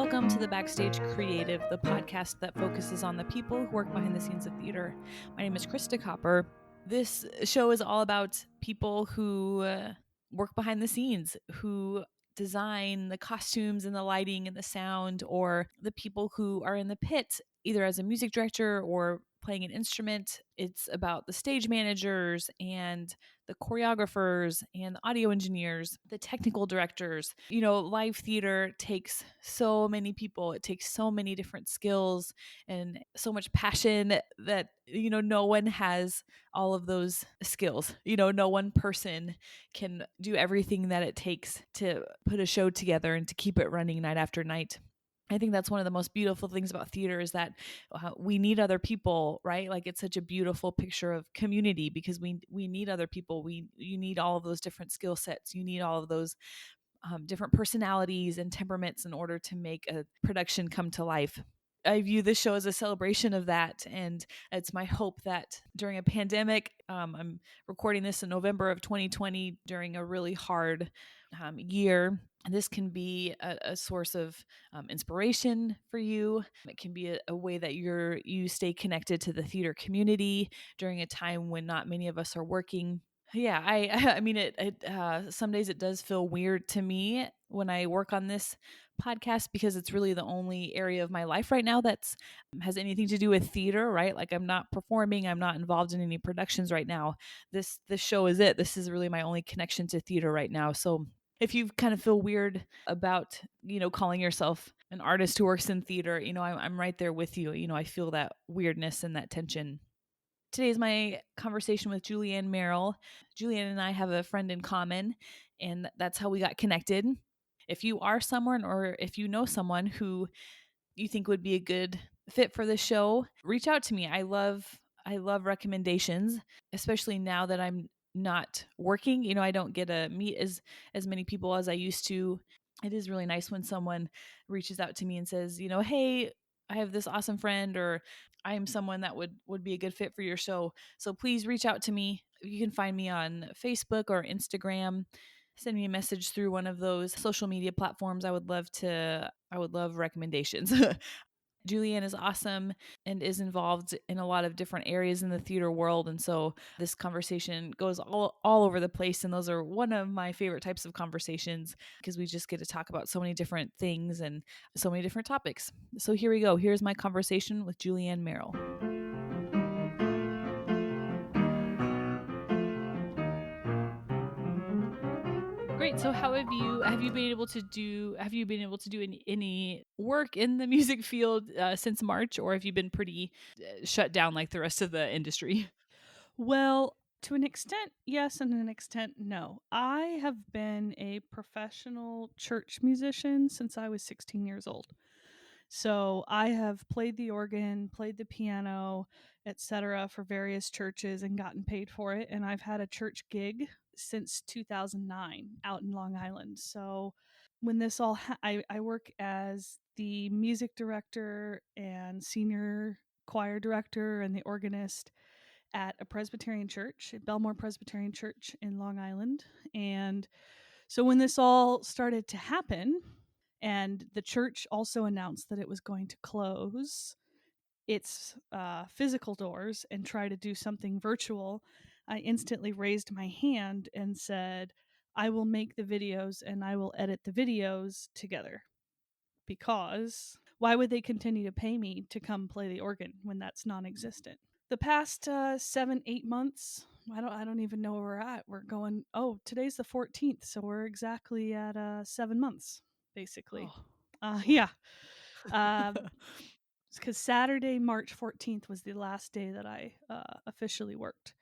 Welcome to the Backstage Creative, the podcast that focuses on the people who work behind the scenes of theater. My name is Krista Copper. This show is all about people who work behind the scenes, who design the costumes and the lighting and the sound, or the people who are in the pit, either as a music director or playing an instrument. It's about the stage managers and the choreographers and the audio engineers, the technical directors. You know, live theater takes so many people. It takes so many different skills and so much passion that, no one has all of those skills. No one person can do everything that it takes to put a show together and to keep it running night after night. I think that's one of the most beautiful things about theater is that we need other people, right? Like it's such a beautiful picture of community because we need other people. You need all of those different skill sets. You need all of those different personalities and temperaments in order to make a production come to life. I view this show as a celebration of that, and it's my hope that during a pandemic, I'm recording this in November of 2020 during a really hard year. This can be a source of inspiration for you. It can be a way that you stay connected to the theater community during a time when not many of us are working. Yeah, I mean, some days it does feel weird to me when I work on this podcast because it's really the only area of my life right now that's has anything to do with theater, right? Like I'm not performing, I'm not involved in any productions right now. This show is it. This is really my only connection to theater right now. So if you kind of feel weird about, calling yourself an artist who works in theater, I'm right there with you. I feel that weirdness and that tension. Today is my conversation with Julianne Merrill. Julianne and I have a friend in common, and that's how we got connected. If you are someone or if you know someone who you think would be a good fit for this show, reach out to me. I love recommendations, especially now that I'm not working. I don't get to meet as many people as I used to. It is really nice when someone reaches out to me and says, hey, I have this awesome friend, or I am someone that would be a good fit for your show. So please reach out to me. You can find me on Facebook or Instagram. Send me a message through one of those social media platforms. I would love recommendations. Julianne is awesome and is involved in a lot of different areas in the theater world. And so this conversation goes all over the place. And those are one of my favorite types of conversations because we just get to talk about so many different things and so many different topics. So here we go. Here's my conversation with Julianne Merrill. Great. So how have you been able to do any work in the music field since March, or have you been pretty shut down like the rest of the industry? Well, to an extent, yes, and an extent, no. I have been a professional church musician since I was 16 years old. So I have played the organ, played the piano, etc. for various churches and gotten paid for it. And I've had a church gig since 2009 out in Long Island. So when this all, I work as the music director and senior choir director and the organist at a Presbyterian church, at Belmore Presbyterian Church in Long Island. And so when this all started to happen, and the church also announced that it was going to close its physical doors and try to do something virtual, I instantly raised my hand and said, I will make the videos and I will edit the videos together. Because why would they continue to pay me to come play the organ when that's non-existent? The past 7-8 months, I don't even know where we're at. We're going, oh, today's the 14th, so we're exactly at 7 months basically. Yeah. Because Saturday, March 14th was the last day that I officially worked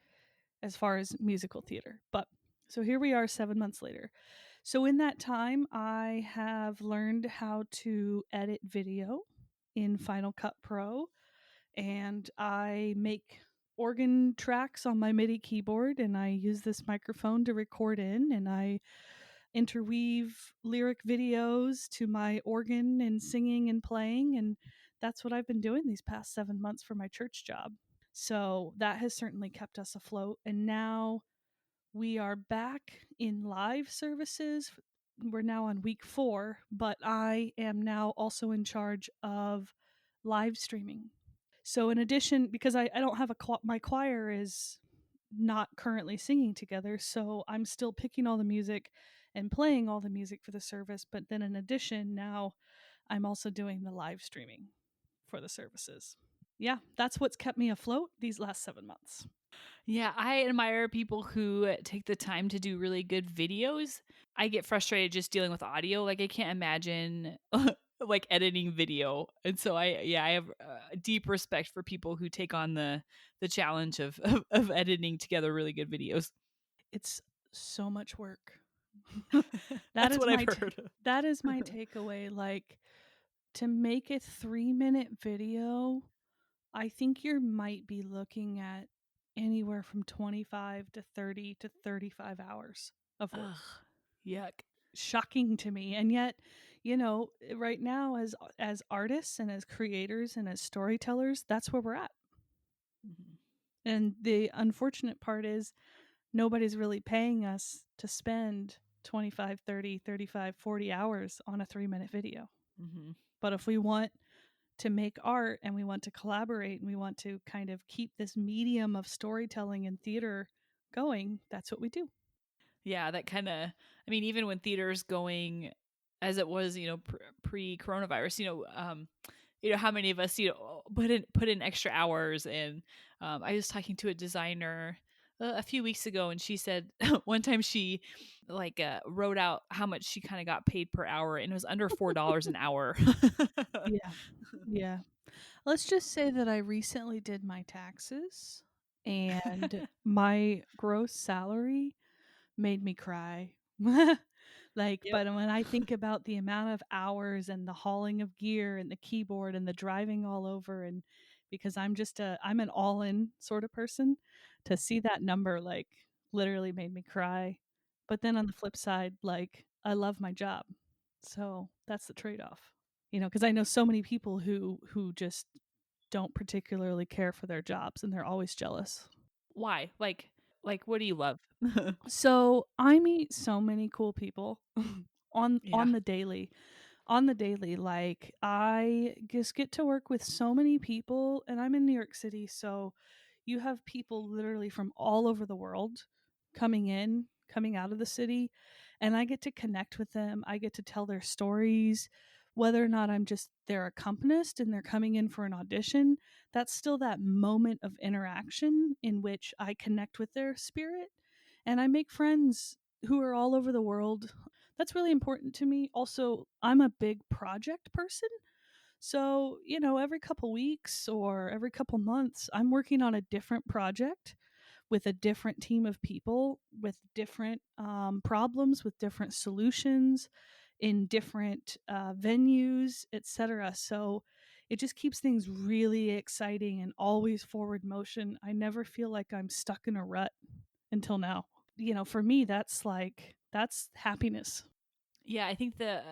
as far as musical theater. But so here we are 7 months later. So in that time, I have learned how to edit video in Final Cut Pro, and I make organ tracks on my MIDI keyboard, and I use this microphone to record in, and I interweave lyric videos to my organ and singing and playing, and that's what I've been doing these past 7 months for my church job. So that has certainly kept us afloat, and now we are back in live services we're now on week 4, but I am now also in charge of live streaming. So in addition, because I don't have my choir is not currently singing together, so I'm still picking all the music and playing all the music for the service, but then in addition, now I'm also doing the live streaming for the services. Yeah, that's what's kept me afloat these last 7 months. Yeah, I admire people who take the time to do really good videos. I get frustrated just dealing with audio. Like I can't imagine like editing video. And so I have deep respect for people who take on the challenge of editing together really good videos. It's so much work. That's what I've heard. That is my takeaway. Like, to make a 3-minute video, I think you might be looking at anywhere from 25 to 30 to 35 hours of work. Ugh, yuck. Shocking to me. And yet, right now as artists and as creators and as storytellers, that's where we're at. Mhm. And the unfortunate part is nobody's really paying us to spend 25, 30, 35, 40 hours on a 3-minute video. Mhm. But if we want to make art and we want to collaborate and we want to kind of keep this medium of storytelling and theater going, that's what we do. Yeah, that kind of, I mean, even when theater's going as it was, pre coronavirus, how many of us, put in extra hours. And I was talking to a designer a few weeks ago, and she said one time she like wrote out how much she kind of got paid per hour, and it was under $4 an hour. Yeah. Yeah. Let's just say that I recently did my taxes and my gross salary made me cry. Like, Yep. but when I think about the amount of hours and the hauling of gear and the keyboard and the driving all over, and because I'm an all-in sort of person, to see that number like literally made me cry. But then on the flip side, like, I love my job. So that's the trade-off. Because I know so many people who just don't particularly care for their jobs and they're always jealous. Why? What do you love? So I meet so many cool people on Yeah. on the daily. On the daily, like, I just get to work with so many people, and I'm in New York City, so you have people literally from all over the world coming out of the city, and I get to connect with them. I get to tell their stories, whether or not I'm just their accompanist and they're coming in for an audition. That's still that moment of interaction in which I connect with their spirit and I make friends who are all over the world. That's really important to me. Also, I'm a big project person. So, every couple weeks or every couple months, I'm working on a different project with a different team of people, with different problems, with different solutions, in different venues, etc. So it just keeps things really exciting and always forward motion. I never feel like I'm stuck in a rut until now. For me, that's happiness. Yeah, I think the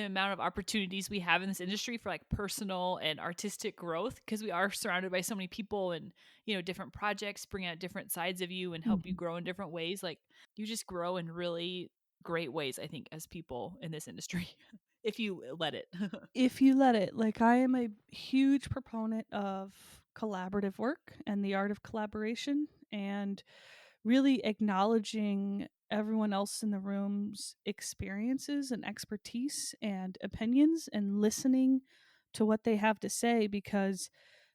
amount of opportunities we have in this industry for like personal and artistic growth, because we are surrounded by so many people and different projects bring out different sides of you and help you Mhm. grow in different ways. Like you just grow in really great ways, I think, as people in this industry, if you let it. If you let it, like, I am a huge proponent of collaborative work and the art of collaboration and really acknowledging everyone else in the room's experiences and expertise and opinions and listening to what they have to say because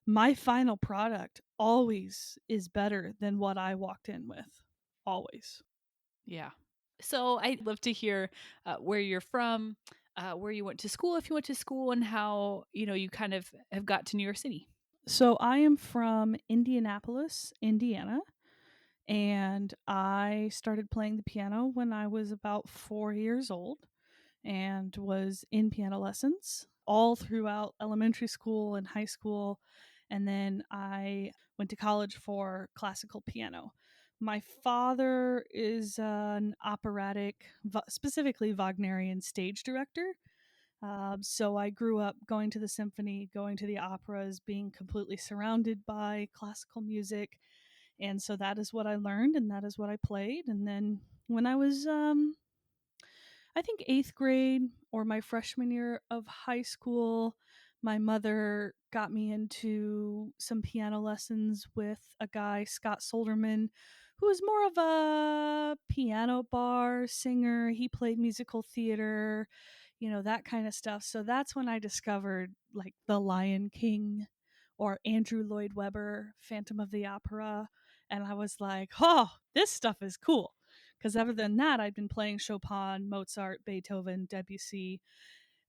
my final product always is better than what I walked in with. Always. Yeah. So I'd love to hear where you're from, where you went to school, if you went to school, and how you kind of have got to New York City. So I am from Indianapolis, Indiana, and I started playing the piano when I was about 4 years old and was in piano lessons all throughout elementary school and high school. And then I went to college for classical piano. My father is an operatic, specifically Wagnerian stage director. So I grew up going to the symphony, going to the operas, being completely surrounded by classical music. And so that is what I learned and that is what I played. And then when I think 8th grade or my freshman year of high school, my mother got me into some piano lessons with a guy, Scott Solderman, who was more of a piano bar singer. He played musical theater, that kind of stuff. So that's when I discovered like The Lion King or Andrew Lloyd Webber, Phantom of the Opera. And I was like, oh, this stuff is cool. Because other than that, I'd been playing Chopin, Mozart, Beethoven, Debussy,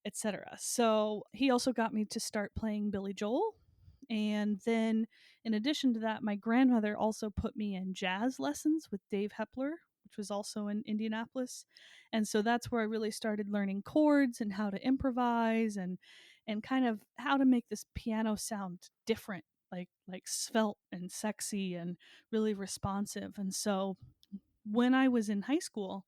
etc. So he also got me to start playing Billy Joel. And then, in addition to that, my grandmother also put me in jazz lessons with Dave Hepler, which was also in Indianapolis. And so that's where I really started learning chords and how to improvise and kind of how to make this piano sound different, like svelte and sexy and really responsive. And so when I was in high school,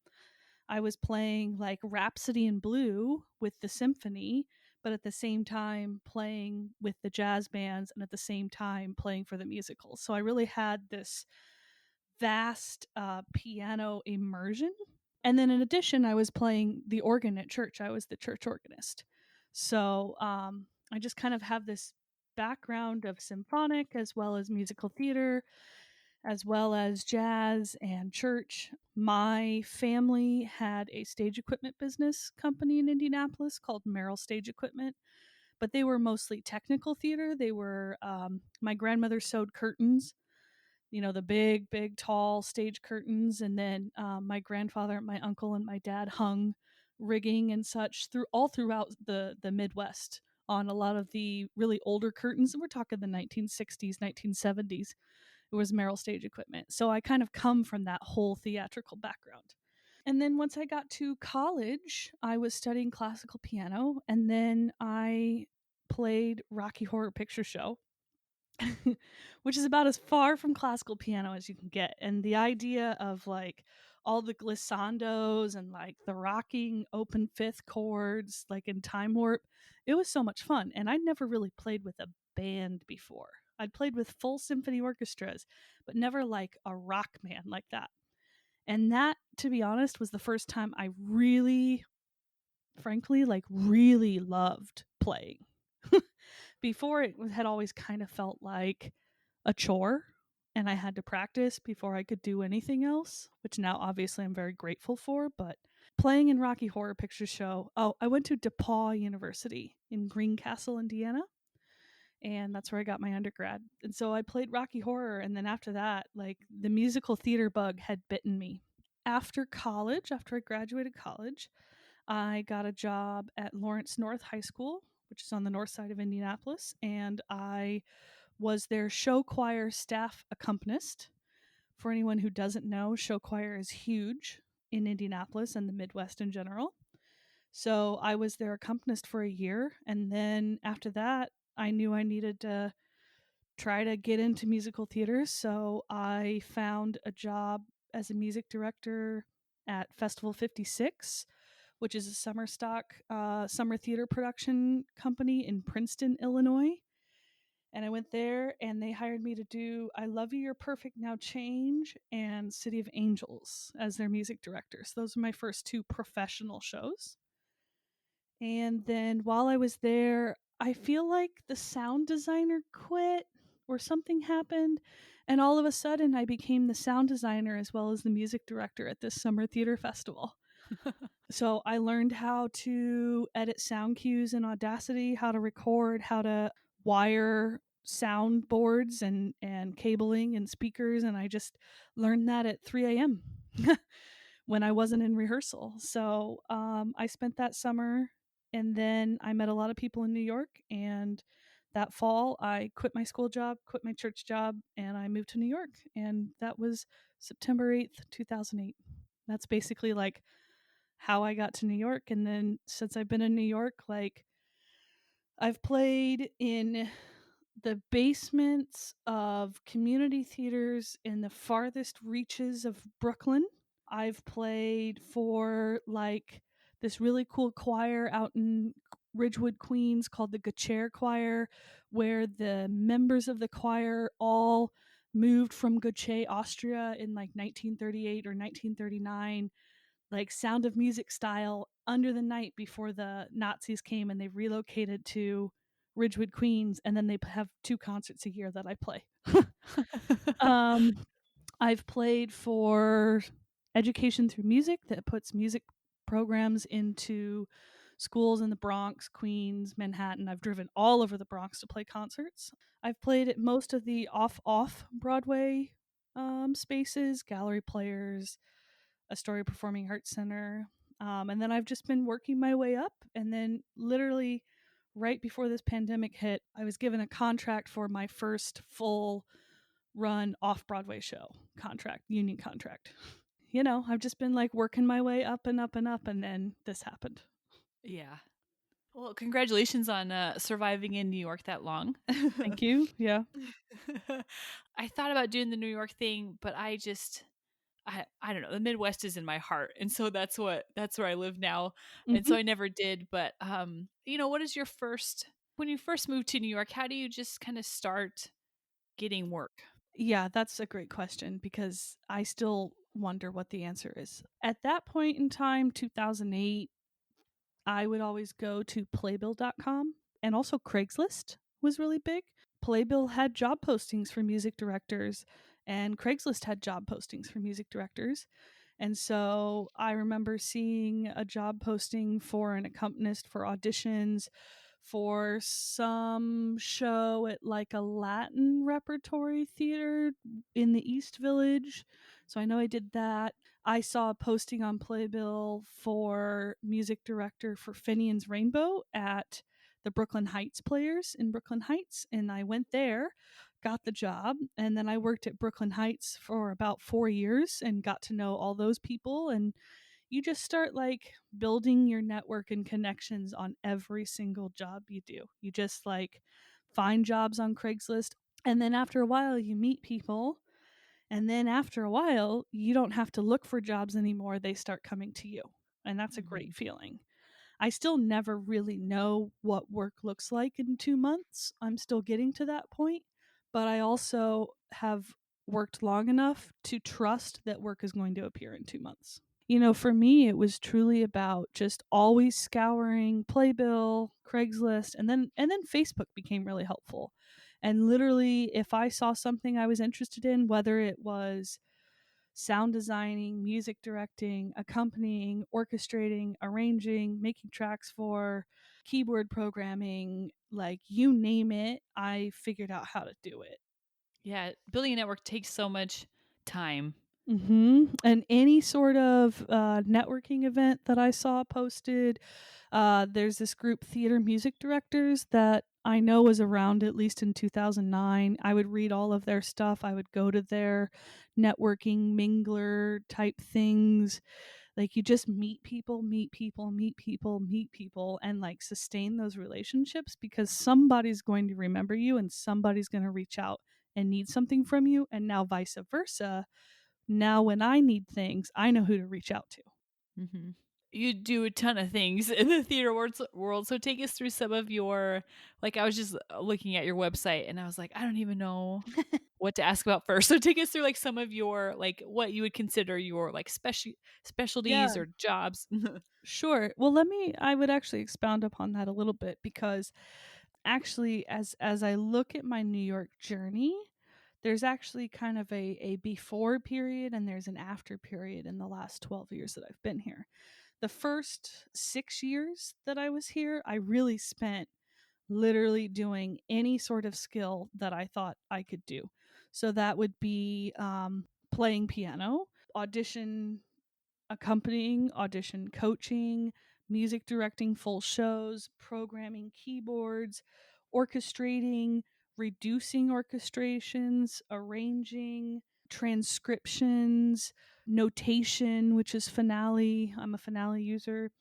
I was playing like Rhapsody in Blue with the symphony, but at the same time playing with the jazz bands and at the same time playing for the musicals. So I really had this vast piano immersion. And then in addition, I was playing the organ at church. I was the church organist. So I just kind of have this background of symphonic as well as musical theater as well as jazz and church. My family had a stage equipment business company in Indianapolis called Merrill Stage Equipment, but they were mostly technical theater. They were, my grandmother sewed curtains, the big, big, tall stage curtains. And then my grandfather, my uncle, and my dad hung rigging and such all throughout the Midwest on a lot of the really older curtains. And we're talking the 1960s, 1970s. It was Merrill Stage Equipment. So I kind of come from that whole theatrical background. And then once I got to college, I was studying classical piano, and then I played Rocky Horror Picture Show, which is about as far from classical piano as you can get. And the idea of like all the glissandos and like the rocking open fifth chords, like in time warp, it was so much fun. And I'd never really played with a band before. I'd played with full symphony orchestras, but never like a rock band like that. And that, to be honest, was the first time I really, frankly, like really loved playing. Before, it had always kind of felt like a chore, and I had to practice before I could do anything else, which now obviously I'm very grateful for. But playing in Rocky Horror Picture Show, I went to DePauw University in Greencastle, Indiana, and that's where I got my undergrad. And so I played Rocky Horror, and then after that, like the musical theater bug had bitten me. After college, after I graduated college, I got a job at Lawrence North High School, which is on the north side of Indianapolis, and I was their show choir staff accompanist. For anyone who doesn't know, show choir is huge in Indianapolis and the Midwest in general. So I was their accompanist for a year, and then after that, I knew I needed to try to get into musical theater, so I found a job as a music director at Festival 56, which is a summer theater production company in Princeton, Illinois. And I went there and they hired me to do I Love You, You're Perfect, Now Change and City of Angels as their music director. So those were my first two professional shows. And then while I was there, I feel like the sound designer quit or something happened. And all of a sudden, I became the sound designer as well as the music director at this summer theater festival. So I learned how to edit sound cues in Audacity, how to record, how to wire soundboards and cabling and speakers. And I just learned that at 3 a.m. when I wasn't in rehearsal. So I spent that summer, and then I met a lot of people in New York. And that fall, I quit my school job, quit my church job, and I moved to New York. And that was September 8th, 2008. That's basically like how I got to New York. And then since I've been in New York, like I've played in the basements of community theaters in the farthest reaches of Brooklyn. I've played for like this really cool choir out in Ridgewood, Queens called the Gacher Choir, where the members of the choir all moved from Gacher, Austria in like 1938 or 1939. like Sound of Music style under the night before the Nazis came and they relocated to Ridgewood, Queens, and then they have 2 concerts a year that I play. um, I've played for Education Through Music that puts music programs into schools in the Bronx, Queens, Manhattan. I've driven all over the Bronx to play concerts. I've played at most of the off Broadway spaces, Gallery Players, Astoria Performing Arts Center. And then I've just been working my way up. And then literally right before this pandemic hit, I was given a contract for my first full run off Broadway show contract, union contract. You know, I've just been like working my way up and up and up, and then this happened. Yeah. Well, congratulations on surviving in New York that long. Thank you. Yeah. I thought about doing the New York thing, but I don't know. The Midwest is in my heart, and so that's where I live now, and Mm-hmm. so I never did. But what is your first when you first moved to New York? How do you just kind of start getting work? Yeah, that's a great question because I still wonder what the answer is. At that point in time, 2008, I would always go to playbill.com, and also Craigslist was really big. Playbill had job postings for music directors, and Craigslist had job postings for music directors. And so I remember seeing a job posting for an accompanist for auditions for some show at like a Latin repertory theater in the East Village. So I know I did that. I saw a posting on Playbill for music director for Finian's Rainbow at the Brooklyn Heights Players in Brooklyn Heights, and I went there, got the job, and then I worked at Brooklyn Heights for about 4 years and got to know all those people. And you just start like building your network and connections on every single job you do. You just like find jobs on Craigslist, and then after a while you meet people, and then after a while you don't have to look for jobs anymore, they start coming to you. And that's a Mhm. great feeling. I still never really know what work looks like in 2 months. I'm still getting to that point, but I also have worked long enough to trust that work is going to appear in 2 months. You know, for me, it was truly about just always scouring Playbill, Craigslist, and then Facebook became really helpful. And literally, if I saw something I was interested in, whether it was sound designing, music directing, accompanying, orchestrating, arranging, making tracks for, keyboard programming, like you name it, I figured out how to do it. Yeah, building a network takes so much time. And any sort of networking event that I saw posted, there's this group, Theater Music Directors, that I know was around at least in 2009. I would read all of their stuff. I would go to their networking mingler type things. Like you just meet people, meet people, meet people, meet people, and like sustain those relationships because somebody's going to remember you and somebody's going to reach out and need something from you. And now vice versa, now when I need things, I know who to reach out to. Hmm. You do a ton of things in the theater world. So take us through some of your, like, I was just looking at your website and I was like, I don't even know what to ask about first. So take us through like some of your, like, what you would consider your like Yeah, specialties or jobs. sure. Well, I would actually expound upon that a little bit because actually as I look at my New York journey, there's actually kind of a before period and there's an after period in the last 12 years that I've been here. The first 6 years that I was here, I really spent literally doing any sort of skill that I thought I could do. So that would be playing piano, audition accompanying, audition coaching, music directing full shows, programming keyboards, orchestrating, reducing orchestrations, arranging, transcriptions, notation, which is Finale. I'm a Finale user,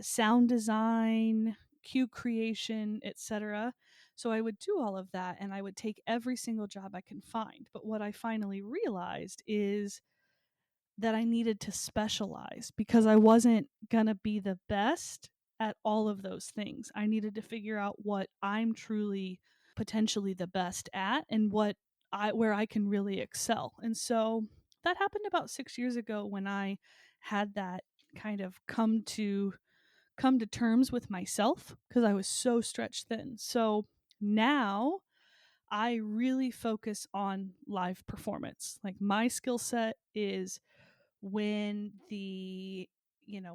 sound design, cue creation, etc. So I would do all of that and I would take every single job I can find. But what I finally realized is that I needed to specialize because I wasn't going to be the best at all of those things. I needed to figure out what I'm truly potentially the best at and where I can really excel. And so that happened about 6 years ago when I had that kind of come to terms with myself because I was so stretched thin. So now I really focus on live performance. Like my skill set is when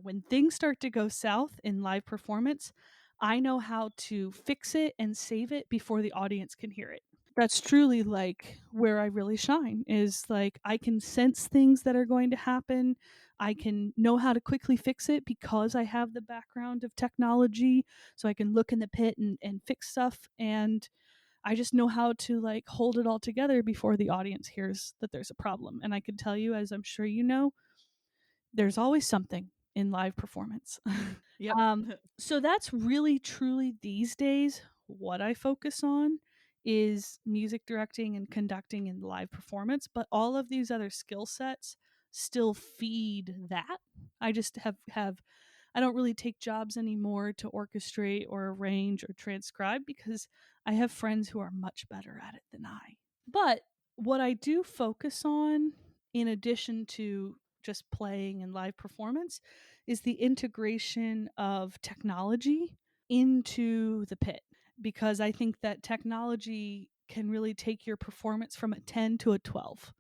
when things start to go south in live performance, I know how to fix it and save it before the audience can hear it. That's truly like where I really shine, is like I can sense things that are going to happen. I can know how to quickly fix it because I have the background of technology. So I can look in the pit and fix stuff. And I just know how to like hold it all together before the audience hears that there's a problem. And I can tell you, as I'm sure you know, there's always something in live performance. Yep. So that's really truly these days what I focus on is music directing and conducting and live performance, but all of these other skill sets still feed that. I just have I don't really take jobs anymore to orchestrate or arrange or transcribe because I have friends who are much better at it than I. But what I do focus on, in addition to just playing and live performance, is the integration of technology into the pit. Because I think that technology can really take your performance from a 10 to a 12.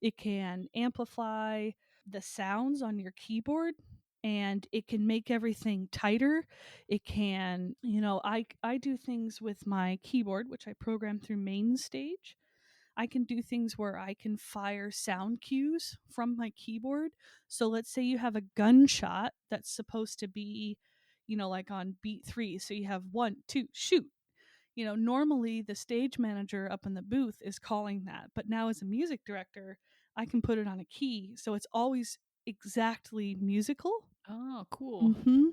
It can amplify the sounds on your keyboard and it can make everything tighter. It can, I do things with my keyboard, which I program through MainStage. I can do things where I can fire sound cues from my keyboard. So let's say you have a gunshot that's supposed to be, like on beat 3. So you have 1, 2, shoot. Normally the stage manager up in the booth is calling that. But now as a music director, I can put it on a key. So it's always exactly musical. Oh, cool. Hmm.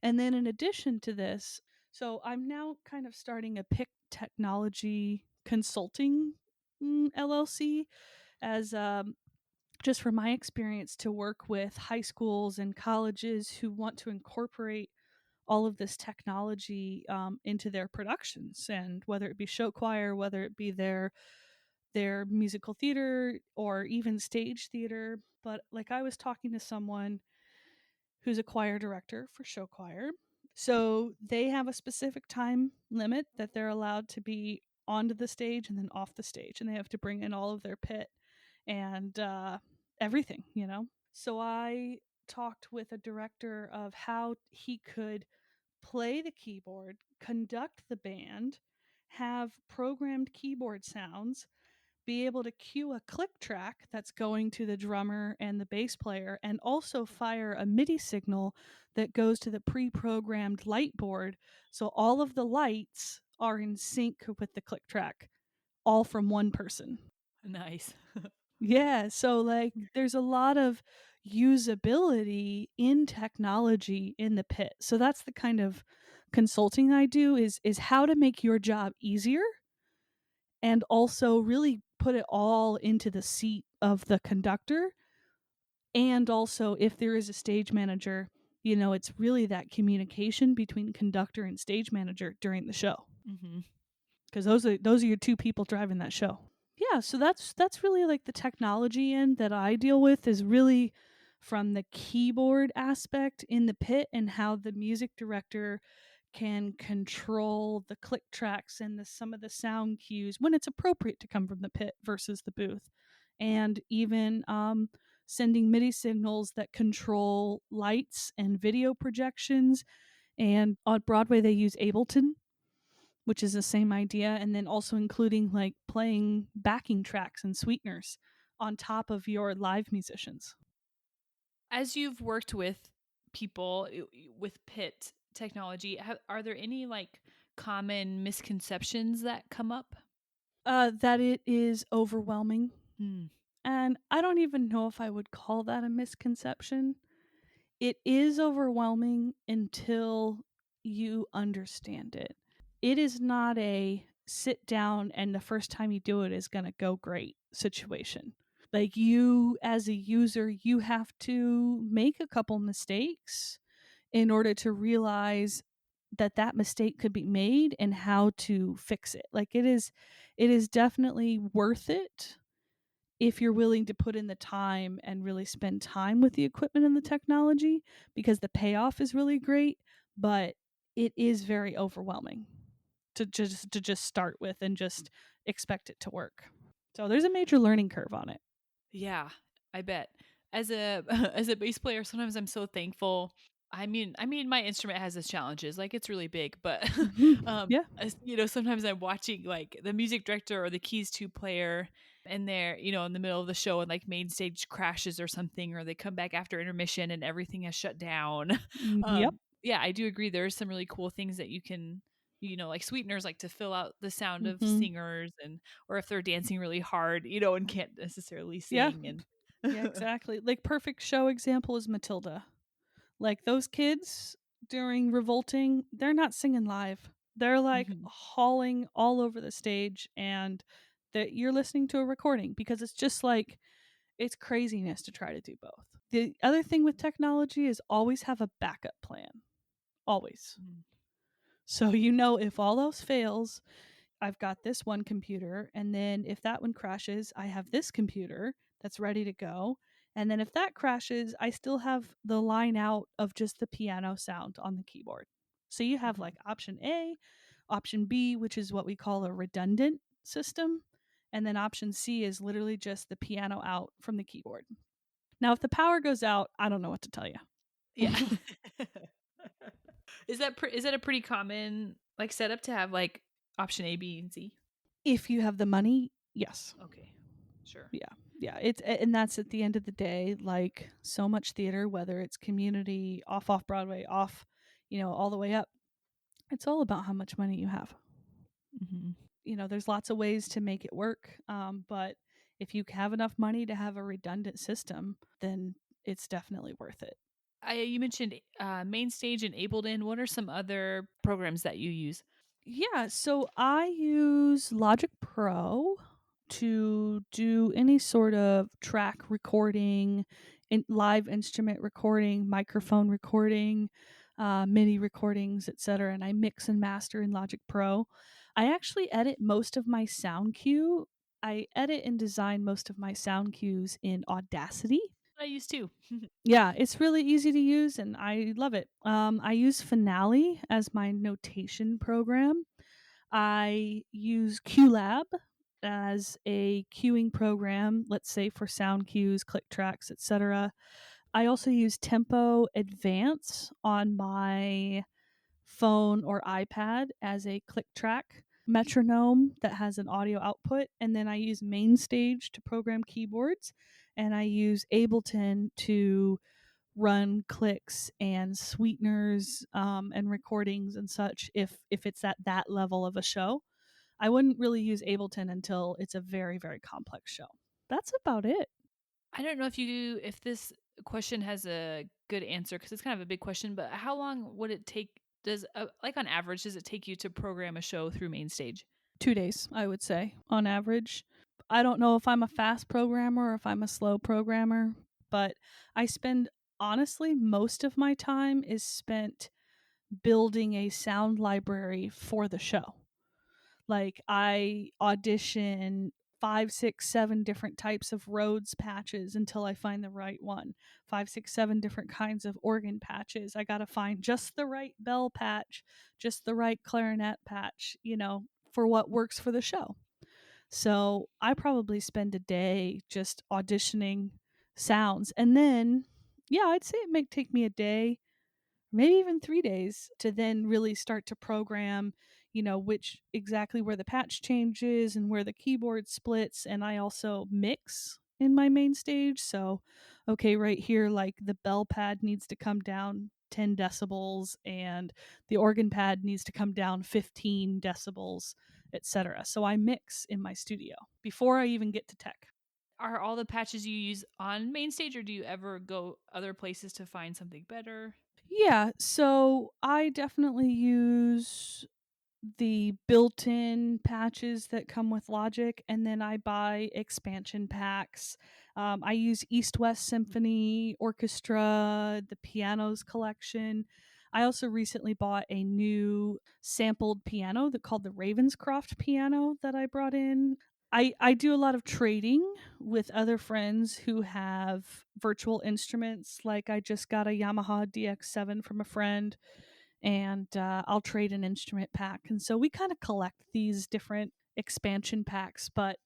And then in addition to this, so I'm now kind of starting a PIC technology consulting LLC as just from my experience to work with high schools and colleges who want to incorporate all of this technology into their productions, and whether it be show choir, whether it be their musical theater or even stage theater. But like I was talking to someone who's a choir director for show choir. So they have a specific time limit that they're allowed to be onto the stage and then off the stage, and they have to bring in all of their pit and everything. So I talked with a director of how he could play the keyboard, conduct the band, have programmed keyboard sounds, be able to cue a click track that's going to the drummer and the bass player, and also fire a MIDI signal that goes to the pre programmed light board. So all of the lights are in sync with the click track, all from one person. Nice. Yeah. So, like, there's a lot of usability in technology in the pit. So that's the kind of consulting I do, is how to make your job easier and also really put it all into the seat of the conductor. And also, if there is a stage manager, it's really that communication between conductor and stage manager during the show, Hmm. because those are your two people driving that show. Yeah, so that's really like the technology end that I deal with, is really from the keyboard aspect in the pit and how the music director can control the click tracks and some of the sound cues when it's appropriate to come from the pit versus the booth, and even sending MIDI signals that control lights and video projections. And on Broadway, they use Ableton, which is the same idea, and then also including like playing backing tracks and sweeteners on top of your live musicians. As you've worked with people with pit technology, are there any like common misconceptions that come up? That it is overwhelming. Hmm. And I don't even know if I would call that a misconception. It is overwhelming until you understand it. It is not a sit down and the first time you do it is going to go great situation. Like, you as a user, you have to make a couple mistakes in order to realize that that mistake could be made and how to fix it. Like, it is definitely worth it if you're willing to put in the time and really spend time with the equipment and the technology, because the payoff is really great, but it is very overwhelming to just start with and just expect it to work. So there's a major learning curve on it. Yeah, I bet. As a as a bass player, sometimes I'm so thankful. I mean, my instrument has its challenges. Like it's really big, but Yeah. sometimes I'm watching like the music director or the keys two player, and they're in the middle of the show and like main stage crashes or something, or they come back after intermission and everything has shut down. Yep. Yeah, I do agree. There's some really cool things that you can. Like sweeteners, like to fill out the sound of Hmm. singers, and or if they're dancing really hard, and can't necessarily Yeah. sing. And Yeah, exactly. Like perfect show example is Matilda. Like those kids during Revolting, they're not singing live. They're like Mhm. hauling all over the stage, and that you're listening to a recording, because it's just like it's craziness to try to do both. The other thing with technology is always have a backup plan. Always. Mm. So if all else fails, I've got this one computer, and then if that one crashes, I have this computer that's ready to go. And then if that crashes, I still have the line out of just the piano sound on the keyboard. So you have Mhm. like option A, option B, which is what we call a redundant system, and then option C is literally just the piano out from the keyboard. Now, if the power goes out, I don't know what to tell Yeah. you. Is that a pretty common like setup to have like option A, B, and C? If you have the money, yes. Okay. Sure. Yeah. Yeah, and that's at the end of the day, like so much theater, whether it's community, off Broadway, off, all the way up. It's all about how much money you have. Mhm. There's lots of ways to make it work, but if you have enough money to have a redundant system, then it's definitely worth it. You mentioned Mainstage and Ableton. What are some other programs that you use? Yeah, so I use Logic Pro to do any sort of track recording, live instrument recording, microphone recording, MIDI recordings, etc. And I mix and master in Logic Pro. I actually edit most of my sound cue. I edit and design most of my sound cues in Audacity. I use too. Yeah, it's really easy to use and I love it. I use Finale as my notation program. I use QLab as a queuing program, let's say for sound cues, click tracks, etc. I also use Tempo Advance on my phone or iPad as a click track metronome that has an audio output. And then I use Mainstage to program keyboards. And I use Ableton to run clicks and sweeteners and recordings and such if it's at that level of a show. I wouldn't really use Ableton until it's a very, very complex show. That's about it. I don't know if this question has a good answer because it's kind of a big question, but how long would it take? Like on average, does it take you to program a show through Mainstage? 2 days, I would say, on average. I don't know if I'm a fast programmer or if I'm a slow programmer, but I spend, honestly, most of my time is spent building a sound library for the show. Like I audition 5, 6, 7 different types of Rhodes patches until I find the right one. 5, 6, 7 different kinds of organ patches. I got to find just the right bell patch, just the right clarinet patch, for what works for the show. So I probably spend a day just auditioning sounds. And then, yeah, I'd say it might take me a day, maybe even 3 days to then really start to program, which exactly where the patch changes and where the keyboard splits. And I also mix in my main stage. So, okay, right here, like the bell pad needs to come down 10 decibels and the organ pad needs to come down 15 decibels, etc. So I mix in my studio before I even get to tech. Are all the patches you use on Mainstage, or do you ever go other places to find something better? Yeah, so I definitely use the built-in patches that come with Logic, and then I buy expansion packs. I use East West Symphony Orchestra, the pianos collection. I also recently bought a new sampled piano that called the Ravenscroft piano that I brought in. I do a lot of trading with other friends who have virtual instruments. Like I just got a Yamaha DX7 from a friend, and I'll trade an instrument pack. And so we kind of collect these different expansion packs, but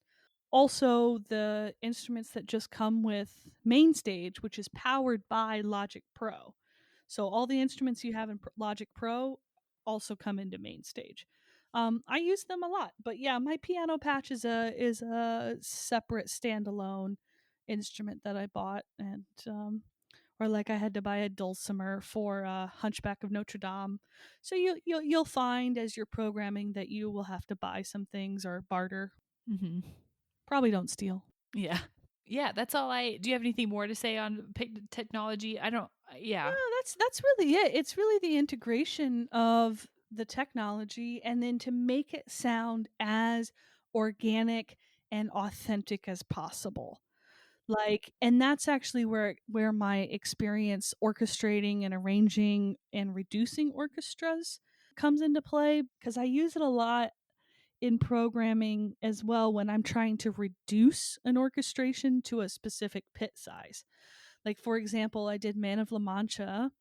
also the instruments that just come with Mainstage, which is powered by Logic Pro. So all the instruments you have in Logic Pro also come into Mainstage. I use them a lot, but yeah, my piano patch is a separate standalone instrument that I bought, and or like I had to buy a dulcimer for Hunchback of Notre Dame. So you'll find as you're programming that you will have to buy some things or barter. Mm-hmm. Probably don't steal. Yeah. Yeah, that's all I do. You have anything more to say on technology? I don't, No, yeah. that's really it. It's really the integration of the technology and then to make it sound as organic and authentic as possible. Like, and that's actually where my experience orchestrating and arranging and reducing orchestras comes into play, because I use it a lot in programming as well when I'm trying to reduce an orchestration to a specific pit size. Like, for example, I did Man of La Mancha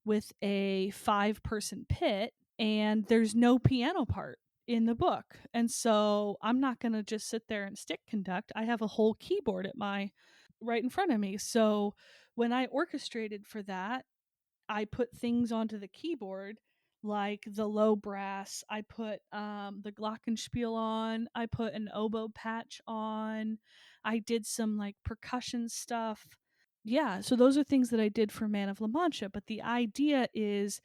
with a 5-person pit, and there's no piano part in the book. And so I'm not going to just sit there and stick conduct. I have a whole keyboard at my right in front of me. So when I orchestrated for that, I put things onto the keyboard like the low brass. I put the glockenspiel on. I put an oboe patch on. I did some like percussion stuff. Yeah, so those are things that I did for Man of La Mancha. But the idea is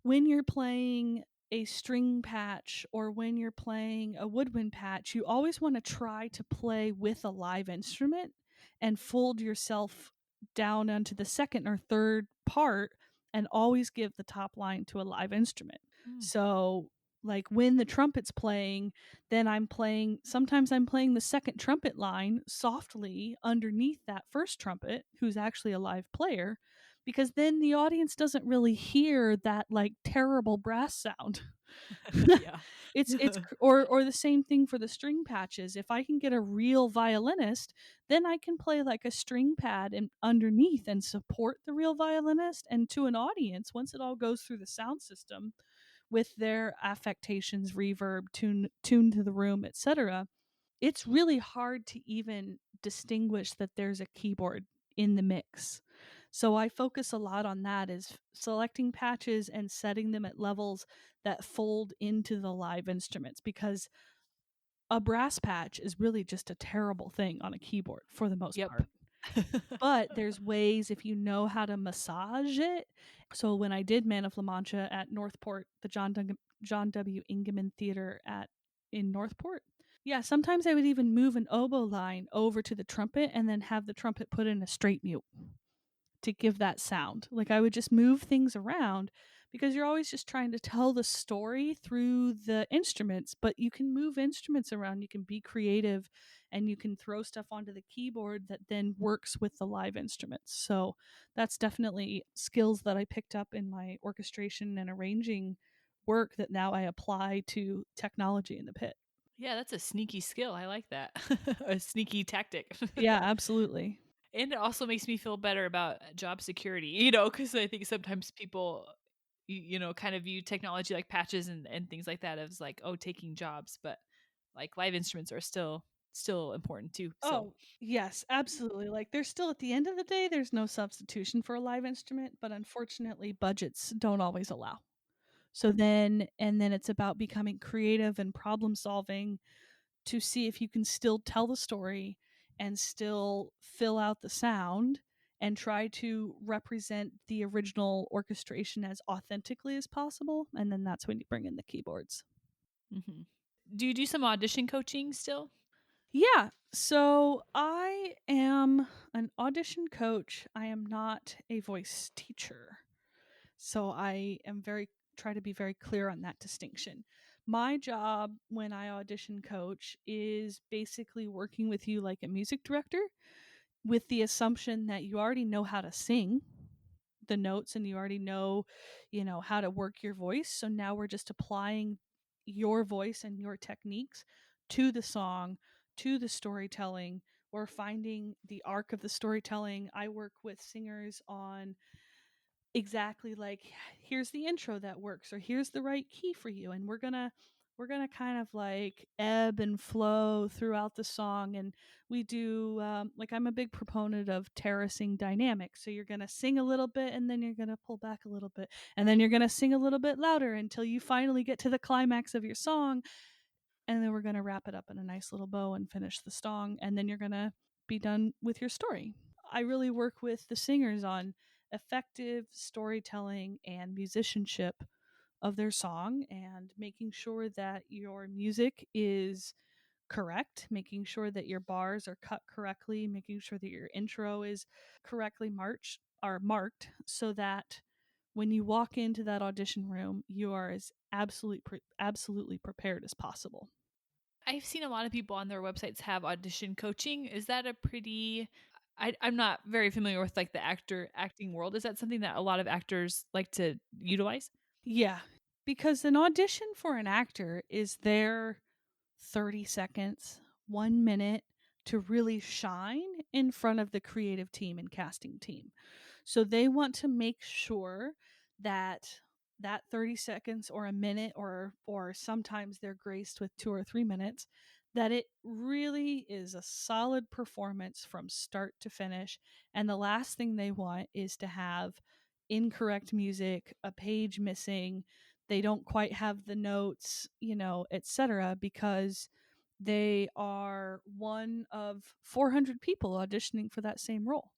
when you're playing a string patch or when you're playing a woodwind patch, you always want to try to play with a live instrument and fold yourself down onto the second or third part and always give the top line to a live instrument. Mm. So, like when the trumpet's playing, then sometimes I'm playing the second trumpet line softly underneath that first trumpet, who's actually a live player, because then the audience doesn't really hear that like terrible brass sound. Yeah. Or the same thing for the string patches. If I can get a real violinist, then I can play like a string pad and underneath and support the real violinist, and to an audience once it all goes through the sound system with their affectations, reverb, tune to the room, etc. It's really hard to even distinguish that there's a keyboard in the mix. So I focus a lot on that, is selecting patches and setting them at levels that fold into the live instruments, because a brass patch is really just a terrible thing on a keyboard for the most Yep. part. But there's ways if you know how to massage it. So when I did Man of La Mancha at Northport, the John W. Ingeman Theater at in Northport, yeah, sometimes I would even move an oboe line over to the trumpet and then have the trumpet put in a straight mute to give that sound. Like I would just move things around, because you're always just trying to tell the story through the instruments, but you can move instruments around, you can be creative, and you can throw stuff onto the keyboard that then works with the live instruments. So that's definitely skills that I picked up in my orchestration and arranging work that now I apply to technology in the pit. Yeah, that's a sneaky skill. I like that. A sneaky tactic. Yeah, absolutely. And it also makes me feel better about job security, because I think sometimes people, kind of view technology like patches and things like that as like, oh, taking jobs, but like live instruments are still important too. So, Oh, yes, absolutely. Like there's still, at the end of the day, there's no substitution for a live instrument, but unfortunately budgets don't always allow. So then it's about becoming creative and problem solving to see if you can still tell the story and still fill out the sound and try to represent the original orchestration as authentically as possible, and then that's when you bring in the keyboards. mhm. Do you do some audition coaching still? Yeah. So I am an audition coach. I am not a voice teacher. So I am very try to be very clear on that distinction. My job when I audition coach is basically working with you like a music director, with the assumption that you already know how to sing the notes and you already know, how to work your voice. So now we're just applying your voice and your techniques to the song, to the storytelling, or finding the arc of the storytelling. I work with singers on exactly like, here's the intro that works, or here's the right key for you, and we're gonna kind of like ebb and flow throughout the song. And we do like, I'm a big proponent of terracing dynamics, so you're gonna sing a little bit and then you're gonna pull back a little bit, and then you're gonna sing a little bit louder until you finally get to the climax of your song, and then we're gonna wrap it up in a nice little bow and finish the song, and then you're gonna be done with your story. I really work with the singers on effective storytelling and musicianship of their song, and making sure that your music is correct, making sure that your bars are cut correctly, making sure that your intro is correctly marked, so that when you walk into that audition room, you are as absolutely prepared as possible. I've seen a lot of people on their websites have audition coaching. Is that a pretty I'm not very familiar with like the acting world. Is that something that a lot of actors like to utilize? Yeah, because an audition for an actor is their 30 seconds, 1 minute to really shine in front of the creative team and casting team. So they want to make sure that that 30 seconds or a minute, or sometimes they're graced with 2 or 3 minutes, that it really is a solid performance from start to finish. And the last thing they want is to have incorrect music, a page missing, they don't quite have the notes, etc., because they are one of 400 people auditioning for that same role.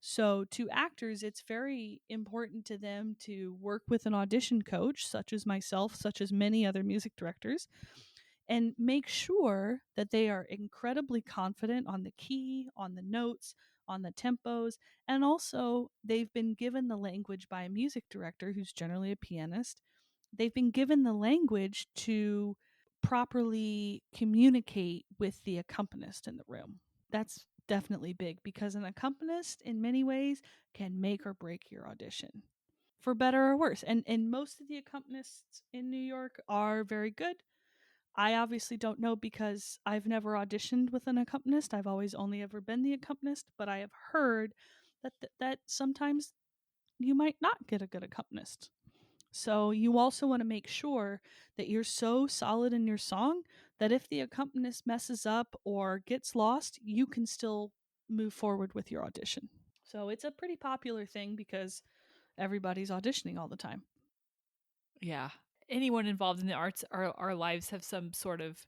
So, to actors, it's very important to them to work with an audition coach, such as myself, such as many other music directors, and make sure that they are incredibly confident on the key, on the notes, on the tempos, and also they've been given the language by a music director who's generally a pianist. They've been given the language to properly communicate with the accompanist in the room. That's definitely big, because an accompanist in many ways can make or break your audition, for better or worse. And most of the accompanists in New York are very good. I obviously don't know, because I've never auditioned with an accompanist. I've always only ever been the accompanist, but I have heard that sometimes you might not get a good accompanist. So you also want to make sure that you're so solid in your song that if the accompanist messes up or gets lost, you can still move forward with your audition. So it's a pretty popular thing because everybody's auditioning all the time. Yeah. Anyone involved in the arts, our lives have some sort of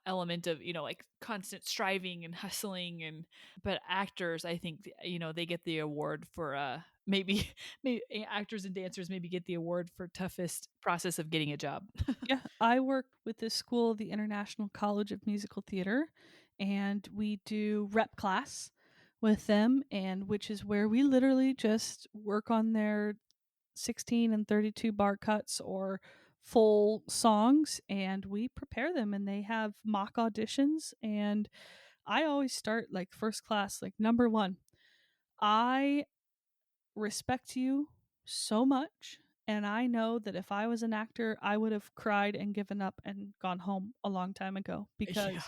element of like constant striving and hustling, and but actors, I think they get the award for maybe maybe actors and dancers maybe get the award for toughest process of getting a job. Yeah, I work with this school, the International College of Musical Theater, and we do rep class with them, and which is where we literally just work on their 16 and 32 bar cuts or full songs, and we prepare them, and they have mock auditions. And I always start like first class, like number 1. I respect you so much, and I know that if I was an actor, I would have cried and given up and gone home a long time ago, Yeah. because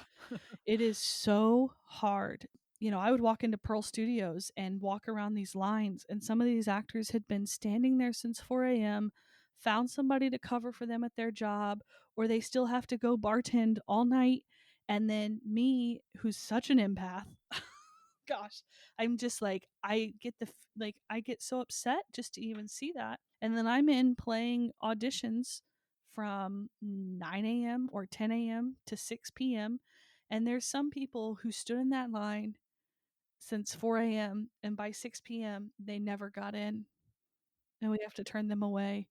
it is so hard. I would walk into Pearl Studios and walk around these lines, and some of these actors had been standing there since 4 a.m., found somebody to cover for them at their job, or they still have to go bartend all night. And then me, who's such an empath, gosh, I'm just like, I get so upset just to even see that. And then I'm in playing auditions from 9 a.m. or 10 a.m. to 6 p.m. And there's some people who stood in that line since 4 a.m. and by 6 p.m. they never got in, and we have to turn them away.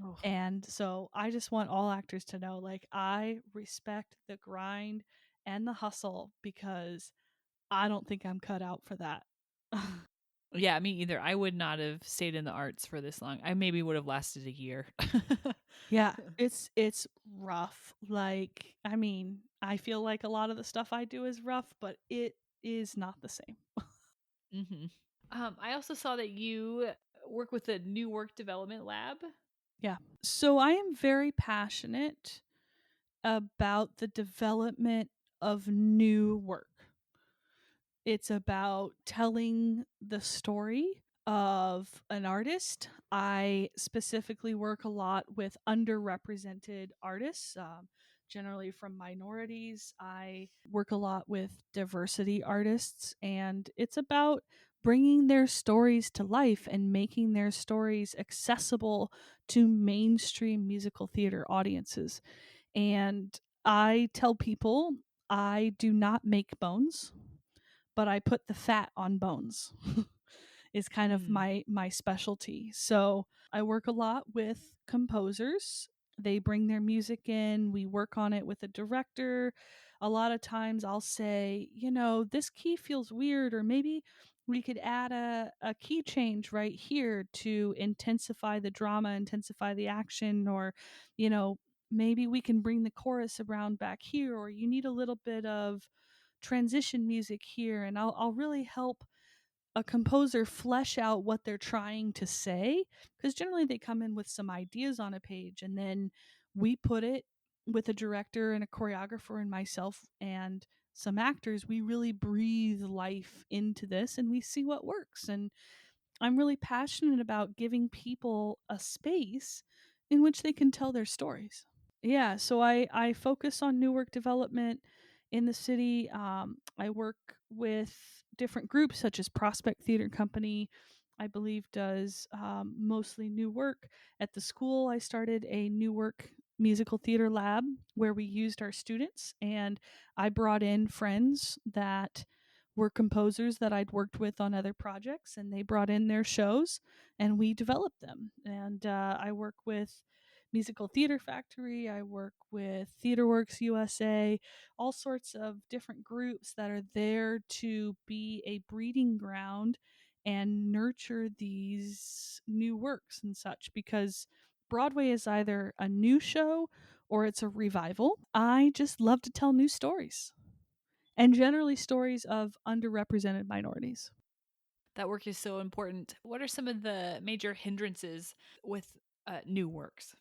Oh. And so I just want all actors to know, like, I respect the grind and the hustle, because I don't think I'm cut out for that. Yeah, me either. I would not have stayed in the arts for this long. I maybe would have lasted a year. Yeah, it's rough. Like, I mean, I feel like a lot of the stuff I do is rough, but it is not the same. hmm I also saw that you work with the New Work Development Lab. Yeah. So I am very passionate about the development of new work. It's about telling the story of an artist. I specifically work a lot with underrepresented artists, generally from minorities. I work a lot with diversity artists, and it's about bringing their stories to life and making their stories accessible to mainstream musical theater audiences. And I tell people I do not make bones, but I put the fat on bones. Is kind of Mm. my specialty. So I work a lot with composers. They bring their music in, we work on it with a director. A lot of times I'll say, this key feels weird, or maybe we could add a key change right here to intensify the drama, intensify the action, or, you know, maybe we can bring the chorus around back here, or you need a little bit of transition music here. And I'll really help a composer flesh out what they're trying to say, because generally they come in with some ideas on a page, and then we put it with a director and a choreographer and myself and some actors. We really breathe life into this and we see what works. And I'm really passionate about giving people a space in which they can tell their stories. Yeah, so I focus on new work development in the city. I work with different groups such as Prospect Theater Company. I believe does mostly new work. At the school, I started a new work musical theater lab where we used our students, and I brought in friends that were composers that I'd worked with on other projects, and they brought in their shows, and we developed them. And I work with Musical Theater Factory. I work with TheaterWorks USA, all sorts of different groups that are there to be a breeding ground and nurture these new works and such, because Broadway is either a new show or it's a revival. I just love to tell new stories, and generally stories of underrepresented minorities. That work is so important. What are some of the major hindrances with new works?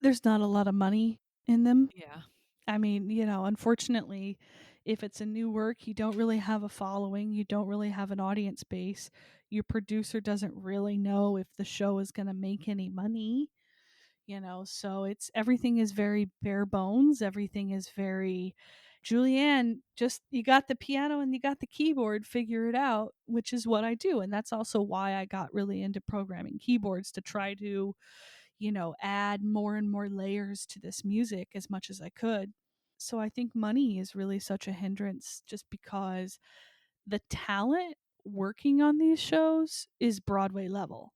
There's not a lot of money in them. Yeah. I mean, unfortunately, if it's a new work, you don't really have a following, you don't really have an audience base. Your producer doesn't really know if the show is going to make any money, so it's everything is very bare bones, everything is very Julianne, just you got the piano and you got the keyboard, figure it out, which is what I do. And that's also why I got really into programming keyboards, to try to add more and more layers to this music as much as I could. So I think money is really such a hindrance, just because the talent working on these shows is Broadway level.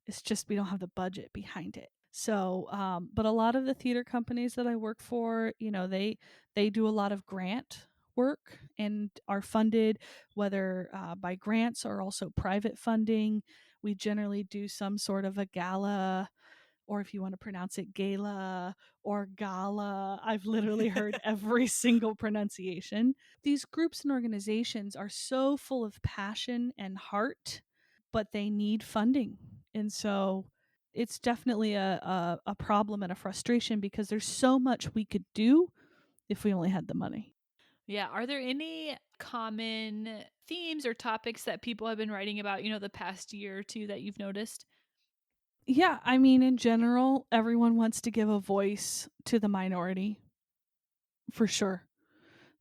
It's just we don't have the budget behind it. So, but a lot of the theater companies that I work for, they do a lot of grant work and are funded, whether by grants or also private funding. We generally do some sort of a gala, or if you want to pronounce it gala or gala. I've literally heard every single pronunciation. These groups and organizations are so full of passion and heart, but they need funding. And so it's definitely a problem and a frustration, because there's so much we could do if we only had the money. Yeah. Are there any common themes or topics that people have been writing about, the past year or two that you've noticed? Yeah, I mean, in general, everyone wants to give a voice to the minority, for sure.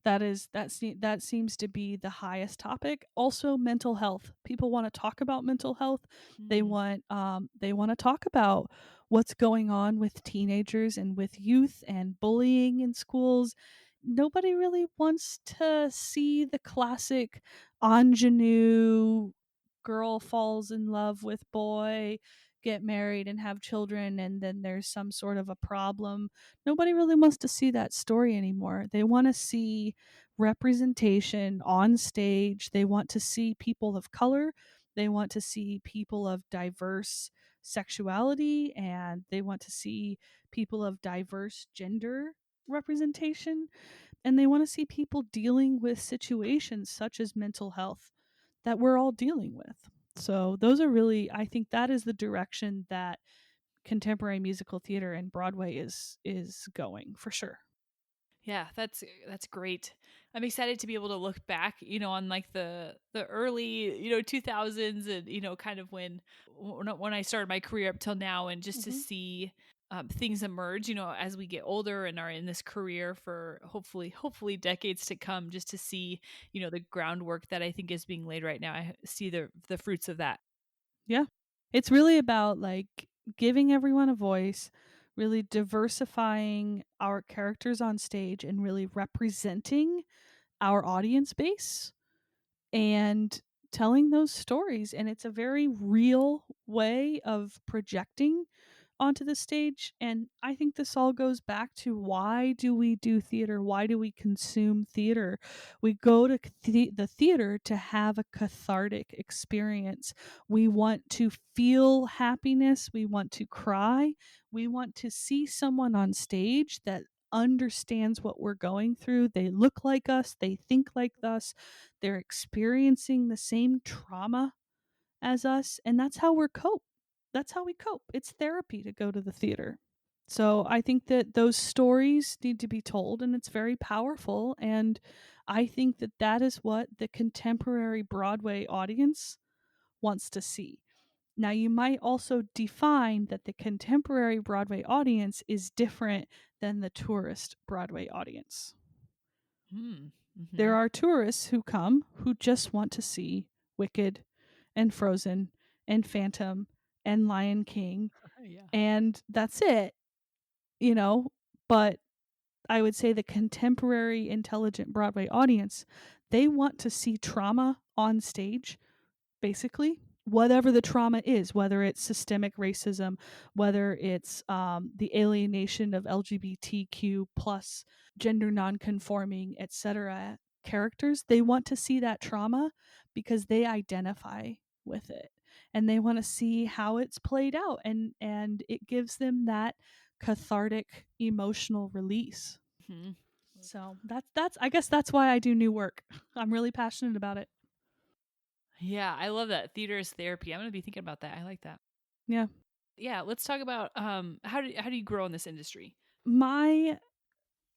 That seems to be the highest topic. Also, mental health. People want to talk about mental health. Mm. They want to talk about what's going on with teenagers and with youth and bullying in schools. Nobody really wants to see the classic ingenue girl falls in love with boy, get married and have children, and then there's some sort of a problem. Nobody really wants to see that story anymore. They want to see representation on stage. They want to see people of color. They want to see people of diverse sexuality, and they want to see people of diverse gender representation. And they want to see people dealing with situations such as mental health that we're all dealing with. So, those are really, I think that is the direction that contemporary musical theater and Broadway is going for sure. Yeah, that's great. I'm excited to be able to look back, on like the early, 2000s, and kind of when I started my career up till now, and just to Mm-hmm. see things emerge, as we get older and are in this career for hopefully decades to come, just to see, the groundwork that I think is being laid right now. I see the fruits of that. Yeah. It's really about like giving everyone a voice, really diversifying our characters on stage and really representing our audience base and telling those stories. And it's a very real way of projecting onto the stage. And I think this all goes back to, why do we do theater? Why do we consume theater? We go to the theater to have a cathartic experience. We want to feel happiness. We want to cry. We want to see someone on stage that understands what we're going through. They look like us, they think like us, they're experiencing the same trauma as us, and that's how we cope. It's therapy to go to the theater. So I think that those stories need to be told, and it's very powerful, and I think that that is what the contemporary Broadway audience wants to see. Now, you might also define that the contemporary Broadway audience is different than the tourist Broadway audience. Hmm. There Mm-hmm. are tourists who come who just want to see Wicked and Frozen and Phantom and Lion King, Yeah. and that's it, you know? But I would say the contemporary intelligent Broadway audience, they want to see trauma on stage, basically. Whatever the trauma is, whether it's systemic racism, whether it's the alienation of LGBTQ plus gender nonconforming, etc. characters, they want to see that trauma because they identify with it, and they want to see how it's played out, and it gives them that cathartic emotional release. Hmm. So that's I guess that's why I do new work. I'm really passionate about it. Yeah, I love that. Theater is therapy. I'm gonna be thinking about that. I like that. Yeah. Yeah, let's talk about how do you grow in this industry? My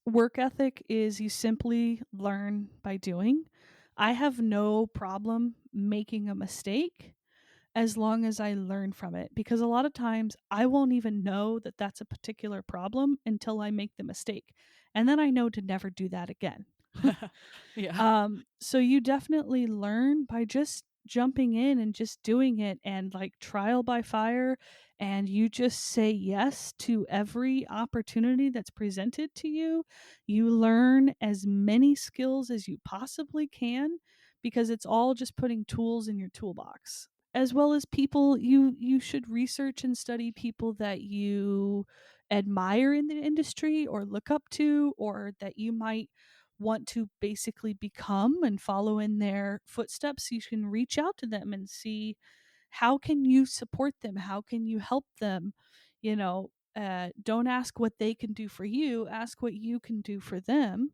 work ethic is, you simply learn by doing. I have no problem making a mistake as long as I learn from it, because a lot of times I won't even know that that's a particular problem until I make the mistake. And then I know to never do that again. Yeah. So you definitely learn by just jumping in and just doing it, and like trial by fire, and you just say yes to every opportunity that's presented to you. You learn as many skills as you possibly can, because it's all just putting tools in your toolbox. As well as people, you should research and study people that you admire in the industry or look up to, or that you might want to basically become and follow in their footsteps. You can reach out to them and see, how can you support them, how can you help them. Don't ask what they can do for you, ask what you can do for them.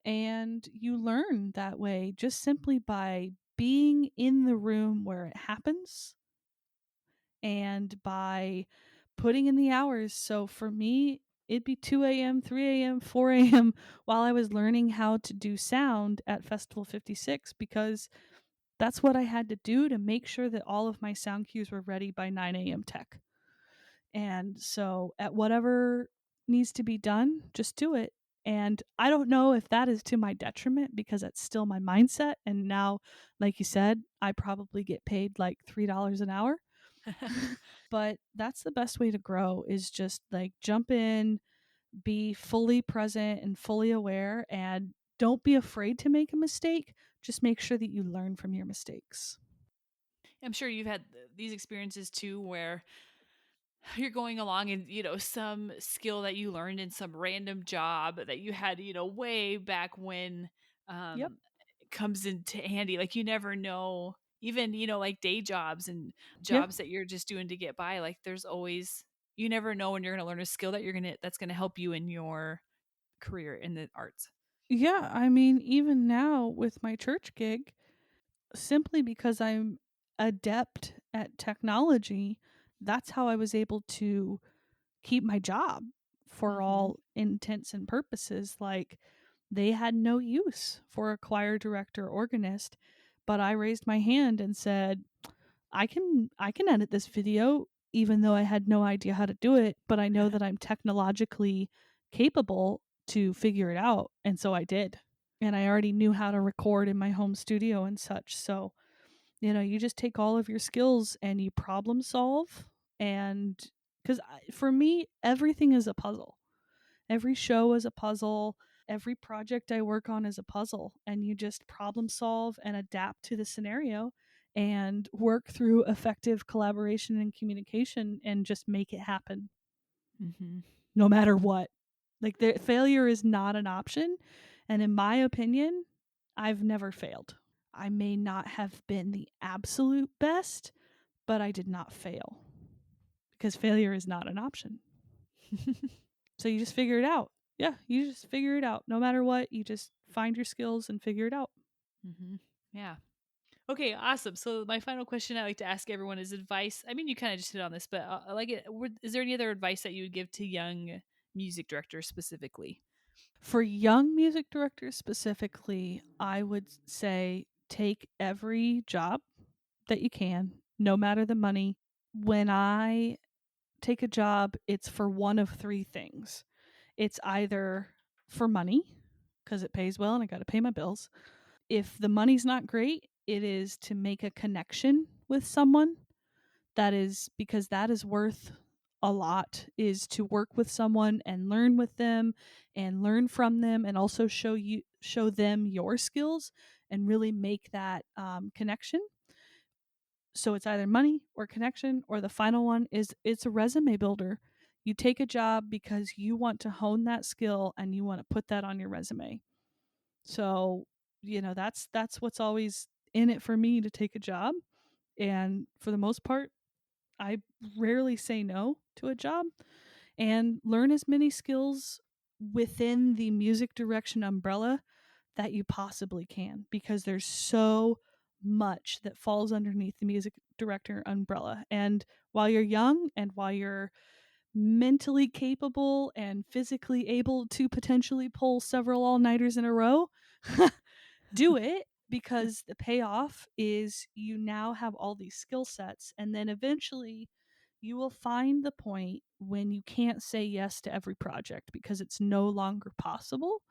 And you learn that way, just simply by being in the room where it happens, and by putting in the hours. So for me, it'd be 2 a.m., 3 a.m., 4 a.m. while I was learning how to do sound at Festival 56, because that's what I had to do to make sure that all of my sound cues were ready by 9 a.m. tech. And so, at whatever needs to be done, just do it. And I don't know if that is to my detriment, because it's still my mindset. And now, like you said, I probably get paid like $3 an hour. But that's the best way to grow, is just like jump in, be fully present and fully aware, and don't be afraid to make a mistake. Just make sure that you learn from your mistakes. I'm sure you've had these experiences too, where you're going along and some skill that you learned in some random job that you had way back when Yep. um comes into handy. Like, you never know, even like day jobs and Yeah. jobs that you're just doing to get by. Like, there's always, you never know when you're going to learn a skill that's going to help you in your career in the arts. Yeah. I mean, even now with my church gig, simply because I'm adept at technology that's how I was able to keep my job for all intents and purposes. Like, they had no use for a choir director organist, but I raised my hand and said, I can edit this video, even though I had no idea how to do it, but I know that I'm technologically capable to figure it out. And so I did. And I already knew how to record in my home studio and such. So, you just take all of your skills and you problem solve. And because for me, everything is a puzzle. Every show is a puzzle. Every project I work on is a puzzle. And you just problem solve and adapt to the scenario and work through effective collaboration and communication and just make it happen no matter what. Like, failure is not an option. And in my opinion, I've never failed. I may not have been the absolute best, but I did not fail because failure is not an option. So you just figure it out. Yeah, you just figure it out. No matter what, you just find your skills and figure it out. Yeah. Okay, awesome. So my final question I like to ask everyone is advice. I mean, you kind of just hit on this, but I like it. Is there any other advice that you would give to young music directors specifically? For young music directors specifically, I would say take every job that you can, no matter the money. When I take a job, it's for one of three things. It's either for money, because it pays well and I got to pay my bills. If the money's not great, it is to make a connection with someone. That is because that is worth a lot, is to work with someone and learn with them and learn from them, and also show them your skills and really make that connection. So it's either money or connection, or the final one is it's a resume builder. You take a job because you want to hone that skill and you want to put that on your resume. So, that's what's always in it for me to take a job. And for the most part, I rarely say no to a job, and learn as many skills within the music direction umbrella that you possibly can, because there's so much that falls underneath the music director umbrella. And while you're young and while you're mentally capable and physically able to potentially pull several all-nighters in a row, do it, because the payoff is you now have all these skill sets, and then eventually you will find the point when you can't say yes to every project because it's no longer possible.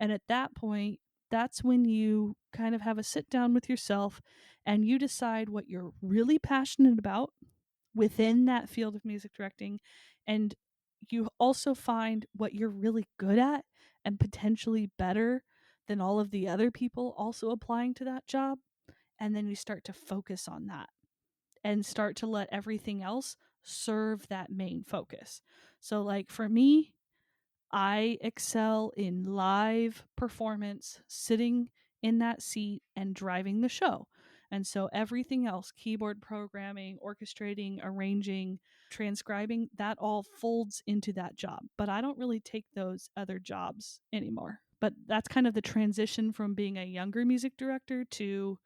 And at that point, that's when you kind of have a sit down with yourself and you decide what you're really passionate about within that field of music directing. And you also find what you're really good at and potentially better than all of the other people also applying to that job. And then you start to focus on that and start to let everything else serve that main focus. So, like for me, I excel in live performance, sitting in that seat and driving the show. And so everything else, keyboard programming, orchestrating, arranging, transcribing, that all folds into that job. But I don't really take those other jobs anymore. But that's kind of the transition from being a younger music director to,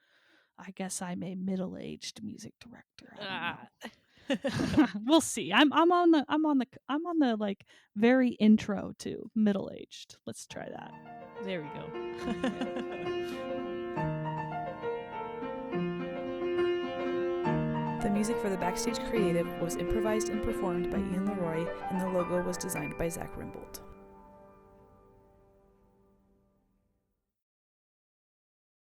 I guess I'm a middle-aged music director. I don't know. We'll see. I'm on the like very intro to middle aged. Let's try that. There we go. The music for the Backstage Creative was improvised and performed by Ian Leroy, and the logo was designed by Zach Rimbold.